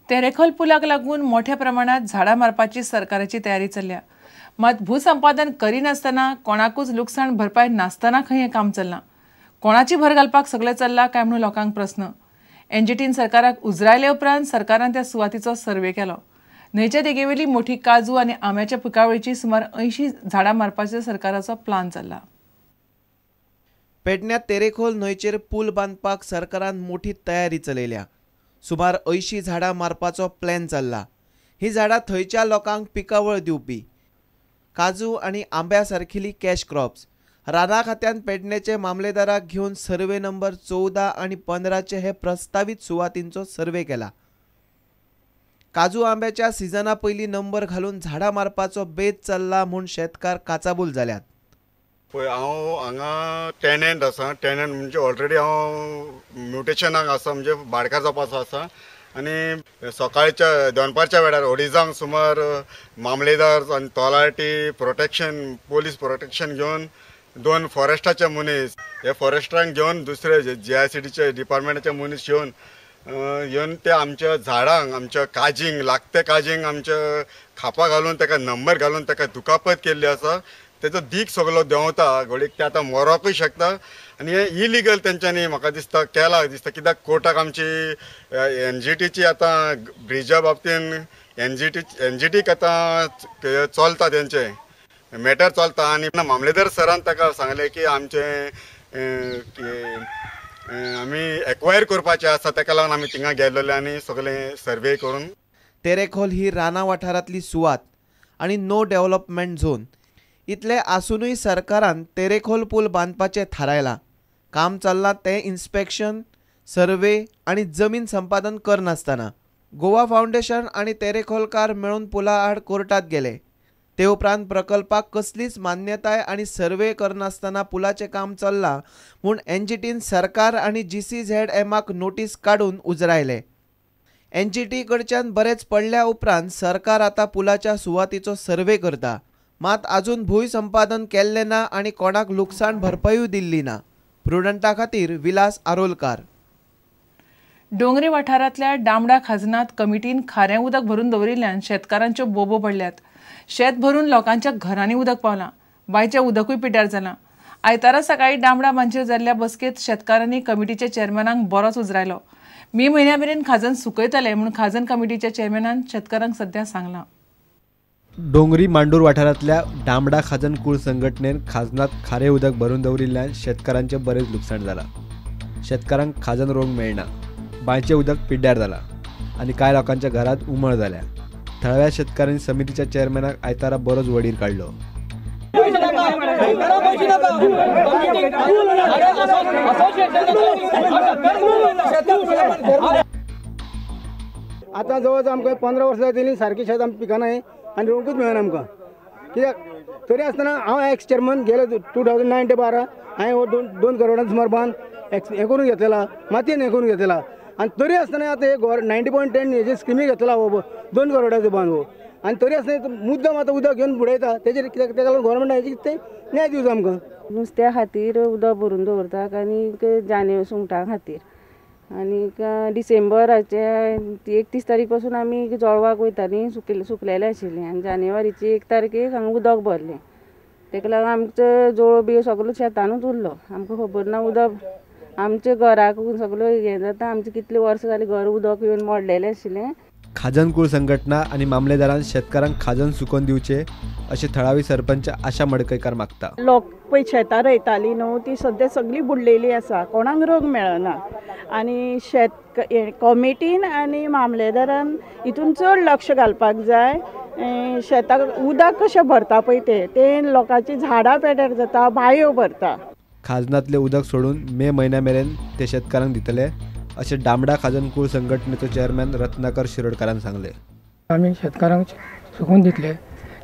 तेरेखोल पुलाक लागून मोठ्या प्रमाणात झाडां मारपाची सरकाराची तयारी चल्ल्या. मात भूसंपादन करिनासतना कोणाकूच लुकसाण भरपाय नासतना खंय हें काम चल्लां. कोणाची भर घालपाक सगळें चल्लां काय म्हणून लोकांक प्रस्न. एनजीटीन सरकाराक उजरायले उपरांत सरकारान त्या सुवातीचो सर्वे केलो. न्हंयच्या देगेवेली मोठी काजू आनी आंब्याच्या पिकावळीची सुमार 80 झाडां मारपाचो सरकाराचो प्लान चल्ला. पेडण्यात तेरेखोल न्हंयचेर पूल बांदपाक सरकारान मोठी तयारी चलयल्या. सुमार 80 झाडां मारपाचो प्लॅन चल्ला. ही झाडां थंयच्या लोकांक पिकावळ दिवपी. काजू आनी आंब्या सारकिली कॅश क्रॉप्स. राना खात्यान पेडण्याचे मामलेदाराक घेवन सर्वे नंबर 14 आनी 15 हे प्रस्तावित सुवातींचो सर्वे केला. काजू आंब्याच्या सिजना पयलीं नंबर घालून झाडां मारपाचो बेत चल्ला म्हूण शेतकार काचाबूल जाल्यात. पळय हांव हांगा टेनंट आसा. टेनंट म्हणजे ऑलरेडी हांव म्युटेशनाक आसा, म्हणजे भाडकार जावपाचो आसा. आनी सकाळच्या दनपारच्या वेळार अडिजांक सुमार मामलेदार आनी तलाटी प्रोटेक्शन पोलीस प्रोटेक्शन घेवन 2 फॉरेस्टाचे मनीस हे फॉरेस्टांक घेवन दुसरे GICDचे डिपार्टमेंटाचे मनीस येवन ते आमच्या झाडांक आमच्या काजींक लागते काजींक आमच्या खापा घालून ताका नंबर घालून ताका दुखापत केल्ली आसा. तेजो दीख सगळो देंवता घडीक ते आतां मरोकूय शकता. आनी हे इलिगल तेंच्यांनी म्हाका दिसता केला दिसता, कित्याक कोर्टाक आमची NGTची आतां ब्रिजा बाबतीन NGTक आतां चलता तेंचे मॅटर चलता. आनी मामलेदार सरान ताका सांगलें की आमचें आमी एक्वायर करपाचें आसा, ताका लागून आमी थिंगा गेल्ले आनी सगळें सर्वे करून. तेरेखोल ही राना वाठारांतली सुवात आनी नो डेव्हलपमेंट झोन. इतले आसूनय सरकारान तेरेखोल पूल बांदपाचें थारायलां. काम चल्लां तें इन्स्पेक्शन, सर्वे आनी जमीन संपादन करनासतना. गोवा फावंडेशन आनी तेरेखोलकार मेळून पुला आड कोर्टात गेले. ते उपरांत प्रकल्पाक कसलीच मान्यताय आनी सर्वे करनासतना पुलाचें काम चल्लां म्हूण NGTन सरकार आनी GCZMक नोटीस काडून उजरायले. NGT कडच्यान बरेच पडल्या उपरांत सरकार आतां पुलाच्या सुवातीचो सर्वे करता. मात आजून भूंय संपादन केल्लें ना आनी कोणाक लुकसाण भरपायूय दिल्ली ना. प्रुडंटा खातीर विलास आरोलकार. डोंगरी वाठारांतल्या डामडा खाजनात कमिटीन खारें उदक भरून दवरिल्ल्यान शेतकारांच्यो बोबो पडल्यात. शेत भरून लोकांच्या घरांनी उदक पावलां. बांयचें उदकूय पिड्ड्यार जालां. आयतारा सकाळीं डामडा मांचेर जाल्ल्या बसकेंत शेतकारांनी कमिटीच्या चेअरमॅनाक बरोच उजरायलो. मे म्हयन्या मेरेन खाजन सुकयतले म्हूण खाजन कमिटीच्या चेअरमॅनान शेतकारांक सध्या सांगलां. डोंगरी मांडूर वाठारांतल्या डामडा खाजन कूळ संघटनेन खाजनात खारें उदक भरून दवरिल्ल्यान शेतकारांचें बरेच लुकसाण जालां. शेतकारांक खाजन रोवंक मेळना. बांयचें उदक पिड्ड्यार जालां आनी कांय लोकांच्या घरांत उमळ जाल्या. थळाव्या शेतकारांनी समितीच्या चेअरमॅनाक आयतारा बरोच वडीर काडलो. आतां जवळ आमकां 15 वर्सां जाली सारकी शेत आमी पिकनाय आनी रोवंकूच मेळना आमकां. कित्याक तरी आसतना हांव एक्स चेअरमन गेले 2009 ते 12 हांवें 2 करोडां सुमार बांद हें करून घेतलेला, मातयेन हें करून घेतलेला. आनी तरी आसतना आतां हे 90.10 हेजे स्किमी घेतला 2 करोडाचो बांद आनी तरी आसतना मुद्दम आतां उदक घेवन बुडयता. तेजेर कित्याक ताका लागून गव्हर्मेंटाची कितें न्याय दिवचो आमकां. नुस्त्या खातीर उदक भरून दवरतात आनी जाने सुंगटां खातीर. आनीक डिसेंबराचे 31 तारीख पासून आमी जळवाक वयतालीं सुकलेले आशिल्लीं आनी जानेवारीची 1 तारखेक हांगा उदक भरलें. ताका लागून आमचो जवळ बी सगळो शेतानूच उरलो. आमकां खबर ना उदक आमच्या घराक सगळो हें जाता. आमचें कितले वर्सां जालीं घर उदक येवन मोडलेलें आशिल्लें. खाजन कूळ संघटना आनी मामलेदारान शेतकारांक खाजन सुकोवन दिवचे अशें थळावी सरपंच आशा मडकयकार मागता. लोक पळय शेतां रोयतालीं न्हू ती सद्या सगळीं बुडलेलीं आसा. कोणाक रोग मेळना. आनी शेत कमिटीन आनी मामलेदारान हितून चड लक्ष घालपाक जाय. शेताक उदक कशें भरता पळय ते लोकांची झाडां पेड्यार जाता, बांयो भरता. खाजनातले उदक सोडून मे म्हयन्या मेरेन ते शेतकारांक दितले अशें डामडा खाजन कूळ संघटनेचो चेअरमॅन रत्नाकर शिरोडकारान सांगले. आमी शेतकारांक सुकून दितले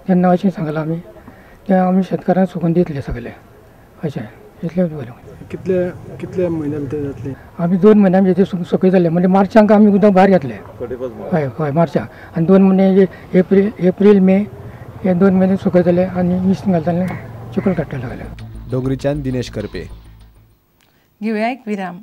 तेन्ना अशें सांगलां आमी ते आमी शेतकारांक सुकून दितले सगळे अशें इतलेंच बरें. कितले म्हयन्या भितर जातले. आमी 2 म्हयन्या भितर सुकयतले म्हणजे मार्चांक आमी उदक भायर घेतले. हय मार्चाक आनी 2 म्हयने एप्रील मे हे 2 म्हयने सुकयतले आनी मिस्ट घालतले चिकल काडटले सगळे. डोंगरीच्यान दिनेश करपे. घेवया एक विराम.